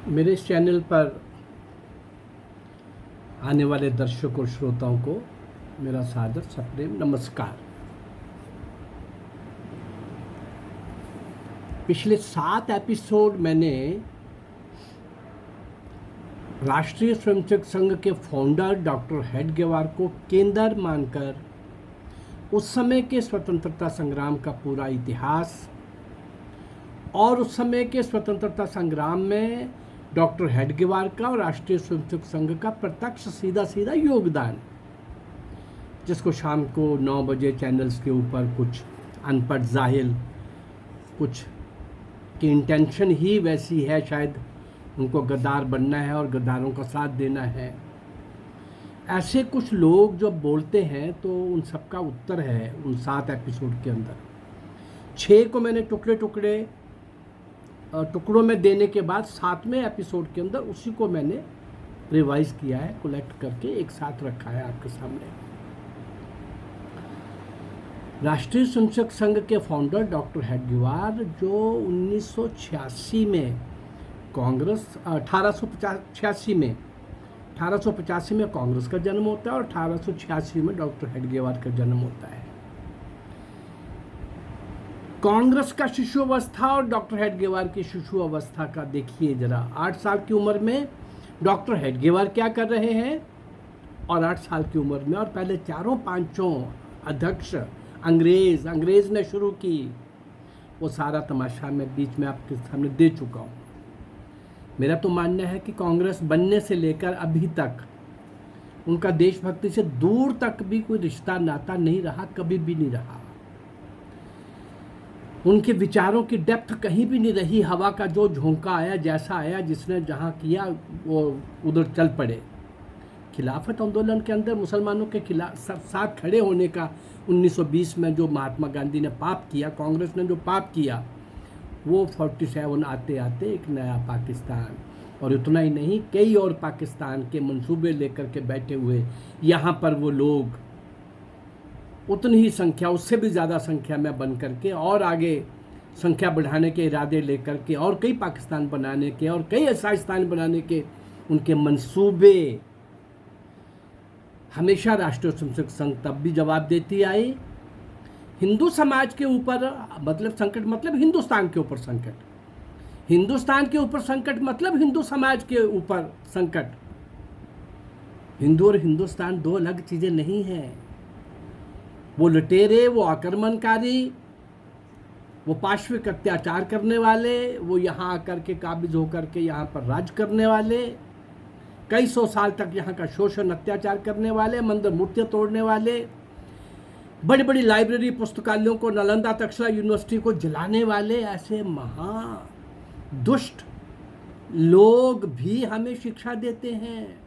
मेरे इस चैनल पर आने वाले दर्शकों और श्रोताओं को मेरा सादर सप्रेम नमस्कार। पिछले 7 एपिसोड मैंने राष्ट्रीय स्वयंसेवक संघ के फाउंडर डॉक्टर हेडगेवार को केंद्र मानकर उस समय के स्वतंत्रता संग्राम का पूरा इतिहास और उस समय के स्वतंत्रता संग्राम में डॉक्टर हेडगेवार का और राष्ट्रीय स्वयंसेवक संघ का प्रत्यक्ष सीधा योगदान, जिसको शाम को 9 बजे चैनल्स के ऊपर कुछ अनपढ़ जाहिल, कुछ की इंटेंशन ही वैसी है, शायद उनको गद्दार बनना है और गद्दारों का साथ देना है, ऐसे कुछ लोग जो बोलते हैं, तो उन सब का उत्तर है उन 7 एपिसोड के अंदर। 6 को मैंने टुकड़ों में देने के बाद 7वें एपिसोड के अंदर उसी को मैंने रिवाइज किया है, कलेक्ट करके एक साथ रखा है आपके सामने। राष्ट्रीय स्वयंसेवक संघ के फाउंडर डॉक्टर हेडगेवार जो 1986 में कांग्रेस 1885 में कांग्रेस का जन्म होता है और 1886 में डॉक्टर हेडगेवार का जन्म होता है। कांग्रेस का शिशु अवस्था और डॉक्टर हेडगेवार की शिशु अवस्था का देखिए जरा। 8 साल की उम्र में डॉक्टर हेडगेवार क्या कर रहे हैं और 8 साल की उम्र में, और पहले 4-5 अध्यक्ष अंग्रेज ने शुरू की, वो सारा तमाशा मैं बीच में आपके सामने दे चुका हूँ। मेरा तो मानना है कि कांग्रेस बनने से लेकर अभी तक उनका देशभक्ति से दूर तक भी कोई रिश्ता नाता नहीं रहा, कभी भी नहीं रहा। उनके विचारों की डेप्थ कहीं भी नहीं रही। हवा का जो झोंका आया, जैसा आया, जिसने जहाँ किया वो उधर चल पड़े। खिलाफत आंदोलन के अंदर मुसलमानों के खिलाफ साथ खड़े होने का 1920 में जो महात्मा गांधी ने पाप किया, कांग्रेस ने जो पाप किया, वो 47 आते आते एक नया पाकिस्तान, और इतना ही नहीं, कई और पाकिस्तान के मंसूबे लेकर के बैठे हुए यहाँ पर वो लोग उतनी ही संख्या, उससे भी ज़्यादा संख्या में बन करके और आगे संख्या बढ़ाने के इरादे लेकर के और कई पाकिस्तान बनाने के और कई अफगानिस्तान बनाने के उनके मंसूबे हमेशा राष्ट्रीय स्वयंसेवक संघ तब भी जवाब देती आई। हिंदू समाज के ऊपर मतलब संकट, मतलब हिंदुस्तान के ऊपर संकट, हिंदुस्तान के ऊपर संकट मतलब हिंदू समाज के ऊपर संकट। हिंदू और हिंदुस्तान दो अलग चीज़ें नहीं हैं। वो लुटेरे, वो आक्रमणकारी, वो पाशविक अत्याचार करने वाले, वो यहाँ आकर के काबिज होकर के यहाँ पर राज करने वाले, कई 100 साल तक यहाँ का शोषण अत्याचार करने वाले, मंदिर मूर्तियाँ तोड़ने वाले, बड़ी बड़ी लाइब्रेरी पुस्तकालयों को, नालंदा तक्षशिला यूनिवर्सिटी को जलाने वाले, ऐसे महा दुष्ट लोग भी हमें शिक्षा देते हैं।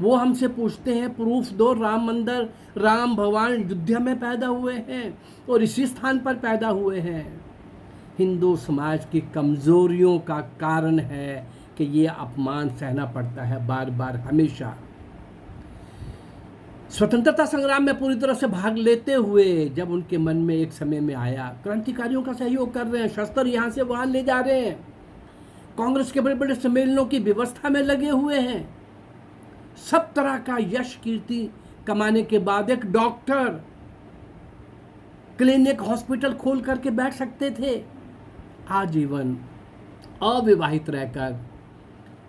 वो हमसे पूछते हैं प्रूफ दो, राम मंदिर, राम भगवान अयोध्या में पैदा हुए हैं और इसी स्थान पर पैदा हुए हैं। हिंदू समाज की कमजोरियों का कारण है कि ये अपमान सहना पड़ता है बार बार, हमेशा। स्वतंत्रता संग्राम में पूरी तरह से भाग लेते हुए जब उनके मन में एक समय में आया, क्रांतिकारियों का सहयोग कर रहे हैं, शस्त्र यहाँ से वहाँ ले जा रहे हैं, कांग्रेस के बड़े बड़े सम्मेलनों की व्यवस्था में लगे हुए हैं, सब तरह का यश कीर्ति कमाने के बाद एक डॉक्टर क्लिनिक, हॉस्पिटल खोल करके बैठ सकते थे। आजीवन अविवाहित रहकर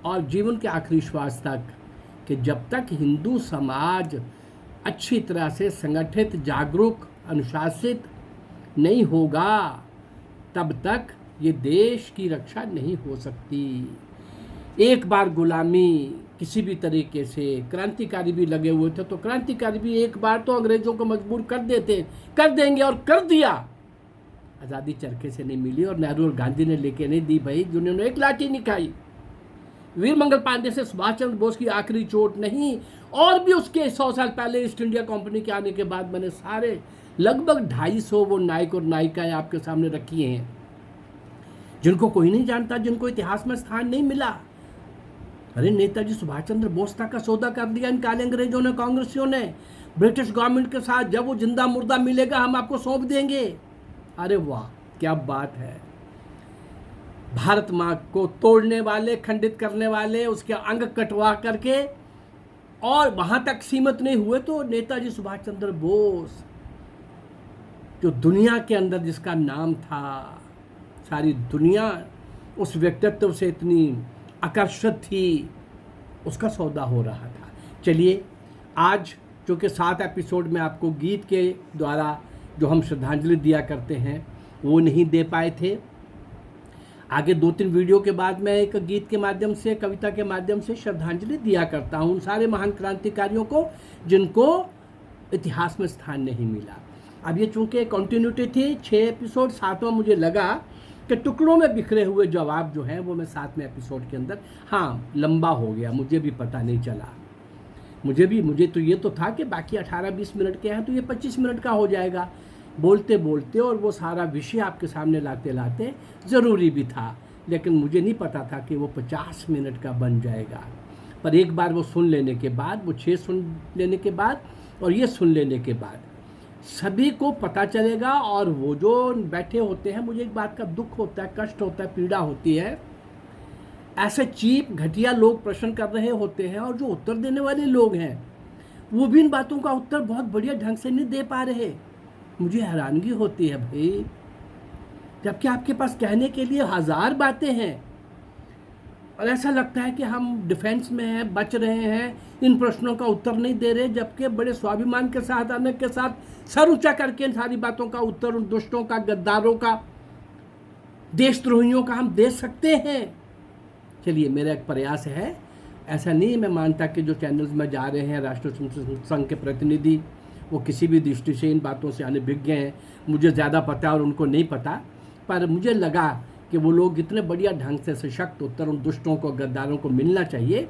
और जीवन के आखिरी श्वास तक, कि जब तक हिंदू समाज अच्छी तरह से संगठित, जागरूक, अनुशासित नहीं होगा, तब तक ये देश की रक्षा नहीं हो सकती। एक बार गुलामी किसी भी तरीके से, क्रांतिकारी भी लगे हुए थे, तो क्रांतिकारी भी एक बार तो अंग्रेजों को मजबूर कर देंगे, और कर दिया। आज़ादी चरखे से नहीं मिली और नेहरू और गांधी ने लेके नहीं दी भाई, जिन्होंने एक लाठी नहीं खाई। वीर मंगल पांडे से सुभाष चंद्र बोस की आखिरी चोट नहीं, और भी उसके 100 साल पहले ईस्ट इंडिया कंपनी के आने के बाद मैंने सारे लगभग 250 वो नायक और नायिकाएं आपके सामने रखी हैं, जिनको कोई नहीं जानता, जिनको इतिहास में स्थान नहीं मिला। अरे नेताजी सुभाष चंद्र बोस का सौदा कर दिया इन काले अंग्रेजों ने, कांग्रेसियों ने, ब्रिटिश गवर्नमेंट के साथ। जब वो जिंदा मुर्दा मिलेगा हम आपको सौंप देंगे। अरे वाह, क्या बात है। भारत माँ को तोड़ने वाले, खंडित करने वाले, उसके अंग कटवा करके, और वहाँ तक सीमित नहीं हुए तो नेताजी सुभाष चंद्र बोस, जो दुनिया के अंदर जिसका नाम था, सारी दुनिया उस व्यक्तित्व से इतनी आकर्षित थी, उसका सौदा हो रहा था। चलिए, आज चूँकि 7 एपिसोड में आपको गीत के द्वारा जो हम श्रद्धांजलि दिया करते हैं वो नहीं दे पाए थे, आगे 2-3 वीडियो के बाद मैं एक गीत के माध्यम से, कविता के माध्यम से श्रद्धांजलि दिया करता हूँ उन सारे महान क्रांतिकारियों को जिनको इतिहास में स्थान नहीं मिला। अब ये चूँकि कंटिन्यूटी थी, 6 एपिसोड, 7वां मुझे लगा कि टुकड़ों में बिखरे हुए जवाब जो हैं वो मैं 7वें एपिसोड के अंदर, हाँ लंबा हो गया, मुझे भी पता नहीं चला, मुझे तो ये तो था कि बाकी 18-20 मिनट के हैं तो ये 25 मिनट का हो जाएगा बोलते बोलते, और वो सारा विषय आपके सामने लाते लाते ज़रूरी भी था, लेकिन मुझे नहीं पता था कि वो 50 मिनट का बन जाएगा। पर एक बार वो सुन लेने के बाद, वो 6 सुन लेने के बाद और ये सुन लेने के बाद सभी को पता चलेगा। और वो जो बैठे होते हैं, मुझे एक बात का दुख होता है, कष्ट होता है, पीड़ा होती है, ऐसे चीप घटिया लोग प्रश्न कर रहे होते हैं और जो उत्तर देने वाले लोग हैं वो भी इन बातों का उत्तर बहुत बढ़िया ढंग से नहीं दे पा रहे। मुझे हैरानगी होती है भाई, जबकि आपके पास कहने के लिए 1000 बातें हैं और ऐसा लगता है कि हम डिफेंस में हैं, बच रहे हैं, इन प्रश्नों का उत्तर नहीं दे रहे, जबकि बड़े स्वाभिमान के साथ, आनंद के साथ सर ऊंचा करके इन सारी बातों का उत्तर उन दुष्टों का, गद्दारों का, देशद्रोहियों का हम दे सकते हैं। चलिए, मेरा एक प्रयास है, ऐसा नहीं मैं मानता कि जो चैनल्स में जा रहे हैं राष्ट्रीय संघ के प्रतिनिधि वो किसी भी दृष्टि से इन बातों से अनभिज्ञ हैं, मुझे ज़्यादा पता है और उनको नहीं पता, पर मुझे लगा कि वो लोग इतने बढ़िया ढंग से सशक्त उत्तर उन दुष्टों को, गद्दारों को मिलना चाहिए।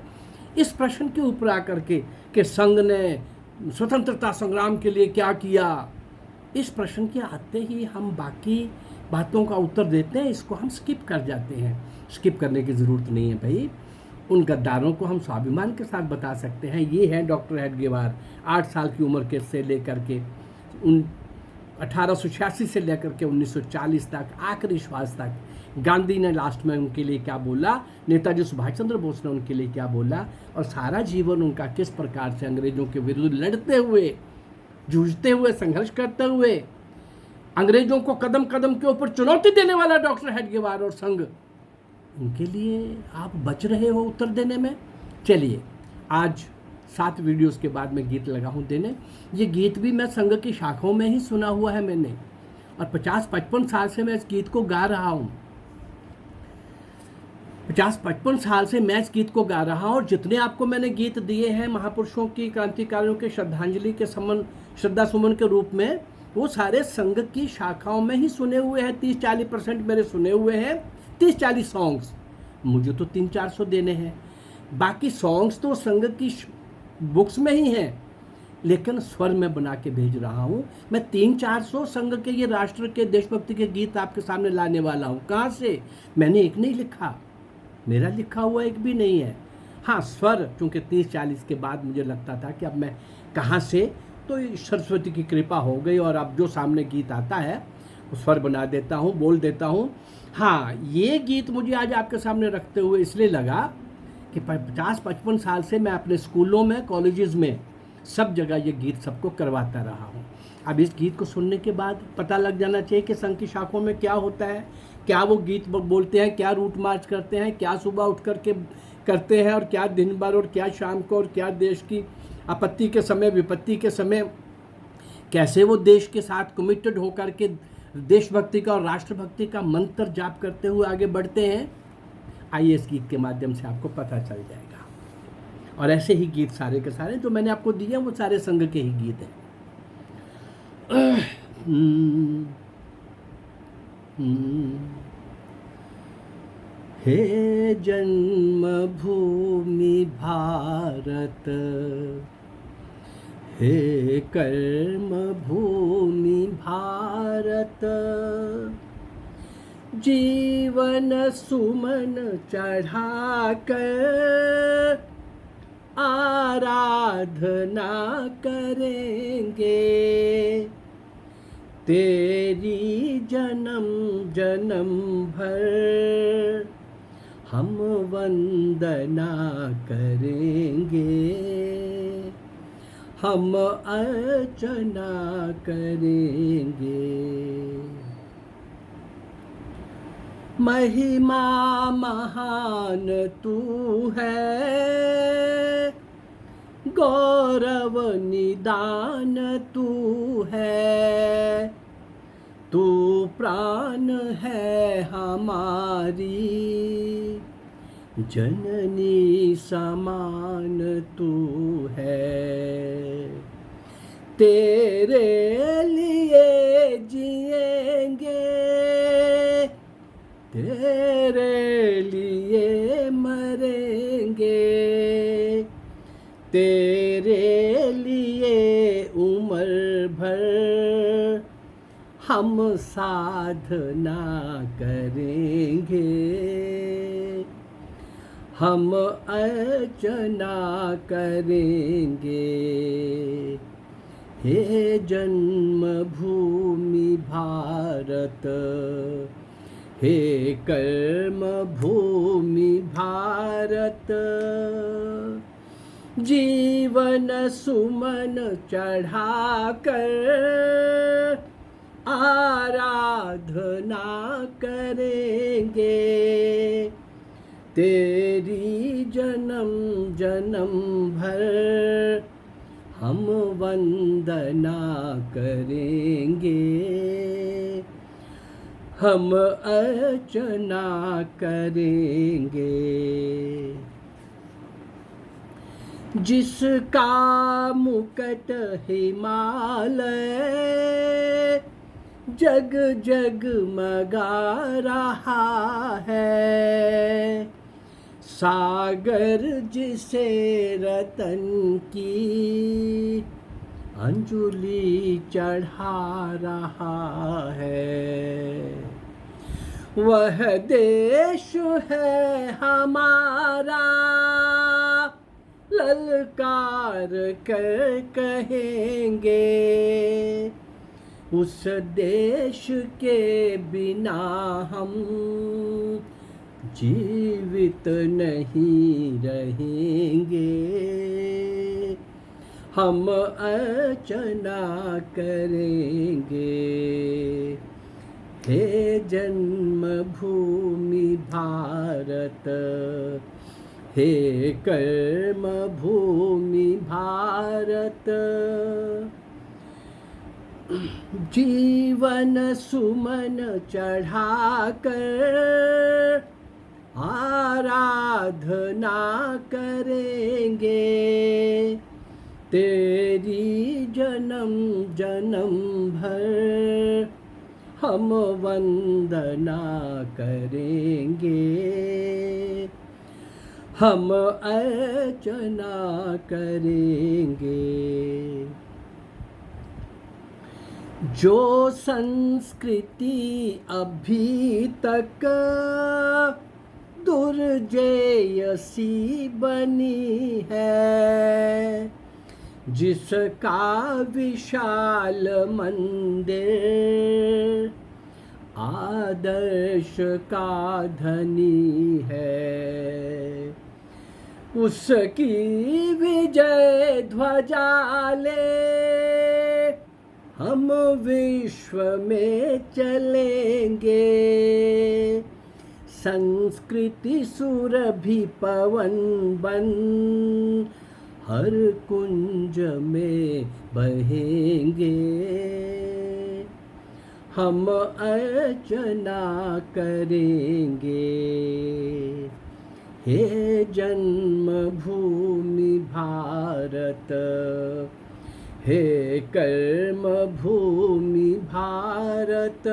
इस प्रश्न के ऊपर आकर के कि संघ ने स्वतंत्रता संग्राम के लिए क्या किया, इस प्रश्न के आते ही हम बाकी बातों का उत्तर देते हैं, इसको हम स्किप कर जाते हैं। स्किप करने की ज़रूरत नहीं है भाई, उन गद्दारों को हम स्वाभिमान के साथ बता सकते हैं। ये हैं डॉक्टर हेडगेवार, 8 साल की उम्र के से लेकर के 1886 से लेकर के 1940 तक, आखिरी श्वास तक गांधी ने लास्ट में उनके लिए क्या बोला, नेताजी सुभाष चंद्र बोस ने उनके लिए क्या बोला, और सारा जीवन उनका किस प्रकार से अंग्रेजों के विरुद्ध लड़ते हुए, जूझते हुए, संघर्ष करते हुए, अंग्रेजों को कदम कदम के ऊपर चुनौती देने वाला डॉक्टर हेडगेवार और संघ, उनके लिए आप बच रहे हो उत्तर देने में। चलिए, आज 7 वीडियोस के बाद मैं गीत लगा हूँ देने। ये गीत भी मैं संघ की शाखाओं में ही सुना हुआ है मैंने, और 50-55 साल से मैं इस गीत को गा रहा हूँ। 50-55 साल से मैं इस गीत को गा रहा हूँ, और जितने आपको मैंने गीत दिए हैं महापुरुषों की, क्रांतिकारियों के श्रद्धांजलि के श्रद्धा सुमन के रूप में, वो सारे संघ की शाखाओं में ही सुने हुए हैं। 30-40% मेरे सुने हुए हैं, 30-40 सॉन्ग्स। मुझे तो 300-400 देने हैं, बाकी सॉन्ग्स तो संघ की बुक्स में ही हैं, लेकिन स्वर में बना के भेज रहा हूँ मैं। 300-400 संघ के, ये राष्ट्र के, देशभक्ति के गीत आपके सामने लाने वाला हूँ। कहाँ से? मैंने एक नहीं लिखा, मेरा लिखा हुआ एक भी नहीं है। हाँ, स्वर चूँकि 30-40 के बाद मुझे लगता था कि अब मैं कहाँ से, तो सरस्वती की कृपा हो गई, और अब जो सामने गीत आता है वो स्वर बना देता हूँ, बोल देता हूँ। हाँ, ये गीत मुझे आज आपके सामने रखते हुए इसलिए लगा कि 50-55 साल से मैं अपने स्कूलों में, कॉलेजेस में, सब जगह ये गीत सबको करवाता रहा हूँ। अब इस गीत को सुनने के बाद पता लग जाना चाहिए कि संघ की शाखाओं में क्या होता है, क्या वो गीत बोलते हैं, क्या रूट मार्च करते हैं, क्या सुबह उठ कर के करते हैं, और क्या दिन भर, और क्या शाम को, और क्या देश की आपत्ति के समय, विपत्ति के समय कैसे वो देश के साथ कमिटेड होकर के देशभक्ति का और राष्ट्रभक्ति का मंत्र जाप करते हुए आगे बढ़ते हैं। आइए, इस गीत के माध्यम से आपको पता चल जाएगा। और ऐसे ही गीत सारे के सारे जो मैंने आपको दिए वो सारे संघ के ही गीत हैं। हे जन्मभूमि भारत, हे कर्म भूमि भारत, जीवन सुमन चढ़ाकर आराधना करेंगे, तेरी जन्म जन्म भर हम वंदना करेंगे, हम अर्चना करेंगे। महिमा महान तू है, गौरव निदान तू है, तू प्राण है हमारी, जननी समान तू है। तेरे लिए जिएंगे, तेरे लिए मरेंगे, तेरे लिए उम्र भर हम साधना करेंगे, हम अर्चना करेंगे। हे जन्मभूमि भारत, हे कर्म भूमि भारत, जीवन सुमन चढ़ाकर आराधना करेंगे, तेरी जन्म जन्म भर हम वंदना करेंगे, हम अर्चना करेंगे। जिसका मुकुट हिमालय जग जग मगा रहा है, सागर जिसे रतन की अंजुलि चढ़ा रहा है, वह देश है हमारा, ललकार कर कहेंगे, उस देश के बिना हम जीवित नहीं रहेंगे, हम अर्चना करेंगे। हे जन्मभूमि भारत, हे कर्म भूमि भारत, जीवन सुमन चढ़ाकर आराधना करेंगे, तेरी जन्म जन्म भर हम वंदना करेंगे, हम अर्चना करेंगे। जो संस्कृति अभी तक दुर्जेय सी बनी है, जिसका विशाल मंदिर आदर्श का धनी है, उसकी विजय ध्वजा ले हम विश्व में चलेंगे, संस्कृति सुरभि पवन बन हर कुंज में बहेंगे, हम अर्चना करेंगे। हे जन्मभूमि भारत, हे कर्म भूमि भारत,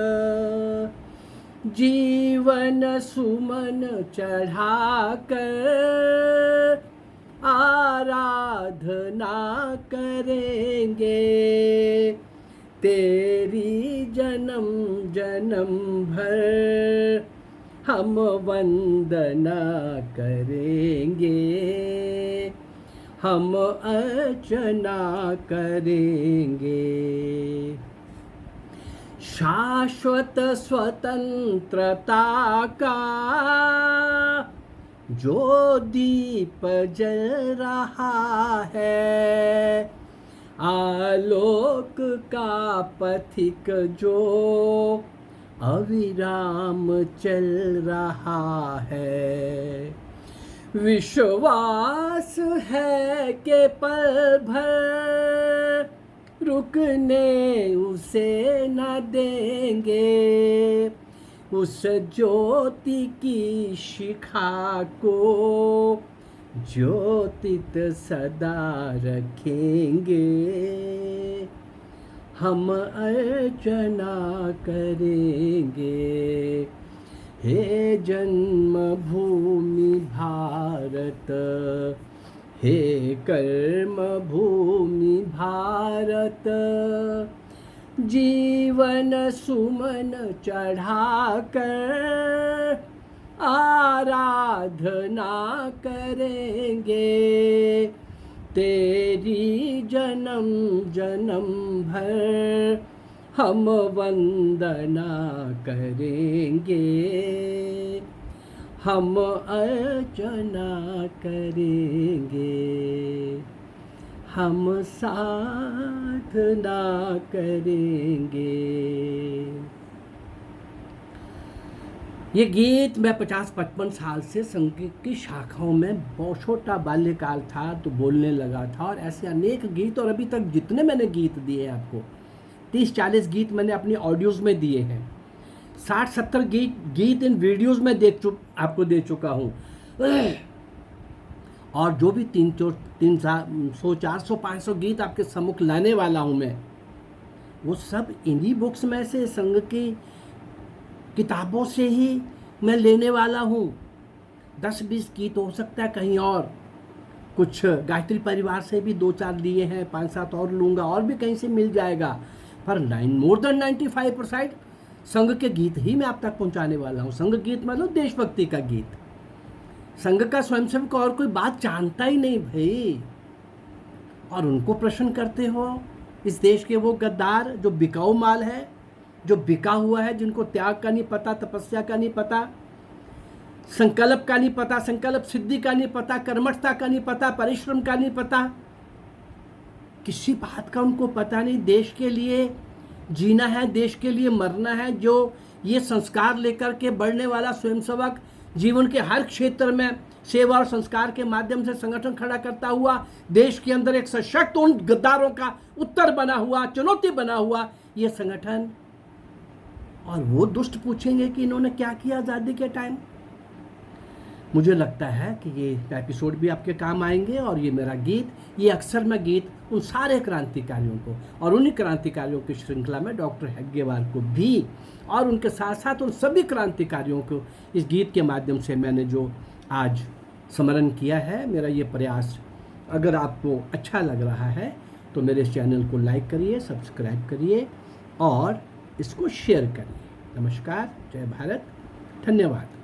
जीवन सुमन चढ़ाकर आराधना करेंगे, तेरी जन्म जन्म भर हम वंदना करेंगे, हम अर्चना करेंगे। शाश्वत स्वतंत्रता का जो दीप जल रहा है, आलोक का पथिक जो अविराम चल रहा है। विश्वास है कि पल भर रुकने उसे न देंगे, उस ज्योति की शिखा को ज्योतित सदा रखेंगे। हम अर्चना करेंगे, हे जन्मभूमि भारत, हे कर्म भूमि भारत। जीवन सुमन चढ़ाकर आराधना करेंगे, तेरी जन्म जन्म भर हम वंदना करेंगे, हम अर्चना करेंगे, हम साधना करेंगे। ये गीत मैं 50-55 साल से संगीत की शाखाओं में बहुत छोटा बाल्यकाल था तो बोलने लगा था, और ऐसे अनेक गीत, और अभी तक जितने मैंने गीत दिए हैं आपको 30-40 गीत मैंने अपनी ऑडियोज़ में दिए हैं, 60-70 गीत इन वीडियोज़ में आपको दे चुका हूँ, और जो भी 300, 400, 500 गीत आपके सम्मुख लाने वाला हूँ मैं, वो सब इन्हीं बुक्स में से, संघ की किताबों से ही मैं लेने वाला हूँ। 10-20 गीत हो सकता है कहीं और, कुछ गायत्री परिवार से भी 2-4 लिए हैं, 5-7 और लूँगा, और भी कहीं से मिल जाएगा, पर मोर देन 95% संघ के गीत ही मैं आप तक पहुँचाने वाला हूँ। संघ गीत मतलब देशभक्ति का गीत। संघ का स्वयंसेवक और कोई बात जानता ही नहीं भाई, और उनको प्रश्न करते हो, इस देश के वो गद्दार जो बिकाऊ माल है, जो बिका हुआ है, जिनको त्याग का नहीं पता, तपस्या का नहीं पता, संकल्प का नहीं पता, संकल्प सिद्धि का नहीं पता, कर्मठता का नहीं पता, परिश्रम का नहीं पता, किसी बात का उनको पता नहीं। देश के लिए जीना है, देश के लिए मरना है, जो ये संस्कार लेकर के बढ़ने वाला स्वयंसेवक जीवन के हर क्षेत्र में सेवा और संस्कार के माध्यम से संगठन खड़ा करता हुआ, देश के अंदर एक सशक्त उन गद्दारों का उत्तर बना हुआ, चुनौती बना हुआ ये संगठन, और वो दुष्ट पूछेंगे कि इन्होंने क्या किया आज़ादी के टाइम। मुझे लगता है कि ये एपिसोड भी आपके काम आएंगे, और ये मेरा गीत, ये अक्सर मैं गीत उन सारे क्रांतिकारियों को, और उन्हीं क्रांतिकारियों की श्रृंखला में डॉक्टर हेडगेवार को भी, और उनके साथ साथ उन सभी क्रांतिकारियों को इस गीत के माध्यम से मैंने जो आज स्मरण किया है। मेरा ये प्रयास अगर आपको अच्छा लग रहा है तो मेरे इस चैनल को लाइक करिए, सब्सक्राइब करिए और इसको शेयर करिए। नमस्कार, जय भारत, धन्यवाद।